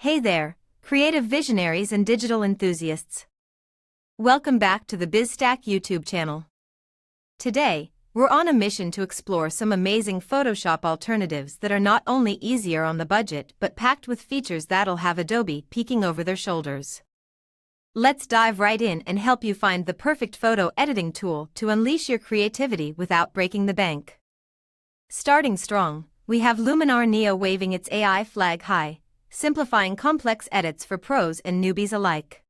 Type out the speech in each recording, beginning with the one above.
Hey there, creative visionaries and digital enthusiasts. Welcome back to the BizStack YouTube channel. Today, we're on a mission to explore some amazing Photoshop alternatives that are not only easier on the budget but packed with features that'll have Adobe peeking over their shoulders. Let's dive right in and help you find the perfect photo editing tool to unleash your creativity without breaking the bank. Starting strong, we have Luminar Neo waving its AI flag high, simplifying complex edits for pros and newbies alike.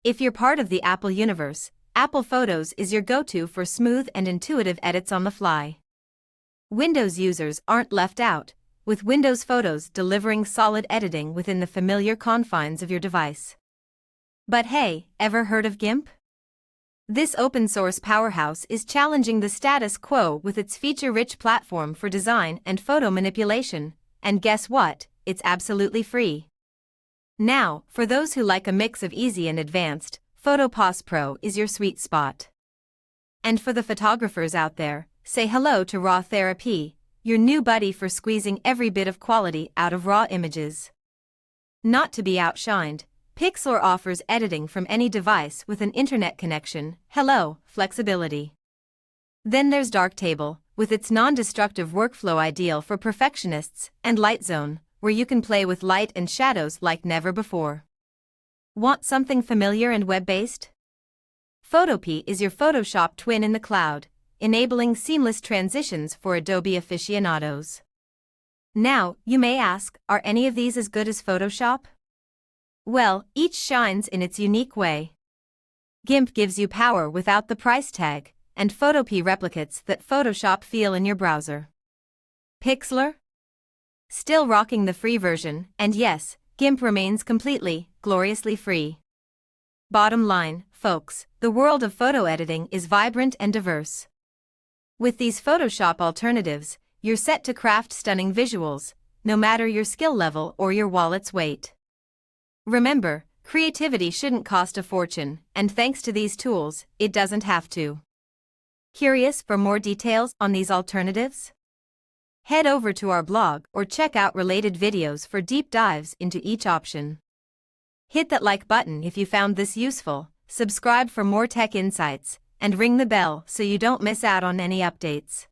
If you're part of the Apple universe, Apple Photos is your go-to for smooth and intuitive edits on the fly. Windows users aren't left out, with Windows Photos delivering solid editing within the familiar confines of your device. But hey, ever heard of GIMP? This open-source powerhouse is challenging the status quo with its feature-rich platform for design and photo manipulation, and guess what? It's absolutely free. Now, for those who like a mix of easy and advanced, PhotoPos Pro is your sweet spot. And for the photographers out there, say hello to Raw Therapy, your new buddy for squeezing every bit of quality out of raw images. Not to be outshined, Pixlr offers editing from any device with an internet connection, flexibility. Then there's Darktable, with its non-destructive workflow ideal for perfectionists, and Lightzone, where you can play with light and shadows like never before. Want something familiar and web-based? Photopea is your Photoshop twin in the cloud, enabling seamless transitions for Adobe aficionados. Now, you may ask, are any of these as good as Photoshop? Well, each shines in its unique way. GIMP gives you power without the price tag, and Photopea replicates that Photoshop feel in your browser. Pixlr? Still rocking the free version, and yes, GIMP remains completely, gloriously free. Bottom line, folks, the world of photo editing is vibrant and diverse. With these Photoshop alternatives, you're set to craft stunning visuals, no matter your skill level or your wallet's weight. Remember, creativity shouldn't cost a fortune, and thanks to these tools, it doesn't have to. Curious for more details on these alternatives? Head over to our blog or check out related videos for deep dives into each option. Hit that like button if you found this useful, subscribe for more tech insights, and ring the bell so you don't miss out on any updates.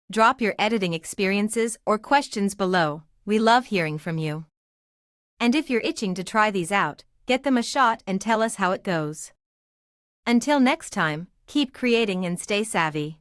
Drop your editing experiences or questions below, we love hearing from you. And if you're itching to try these out, get them a shot and tell us how it goes. Until next time, keep creating and stay savvy.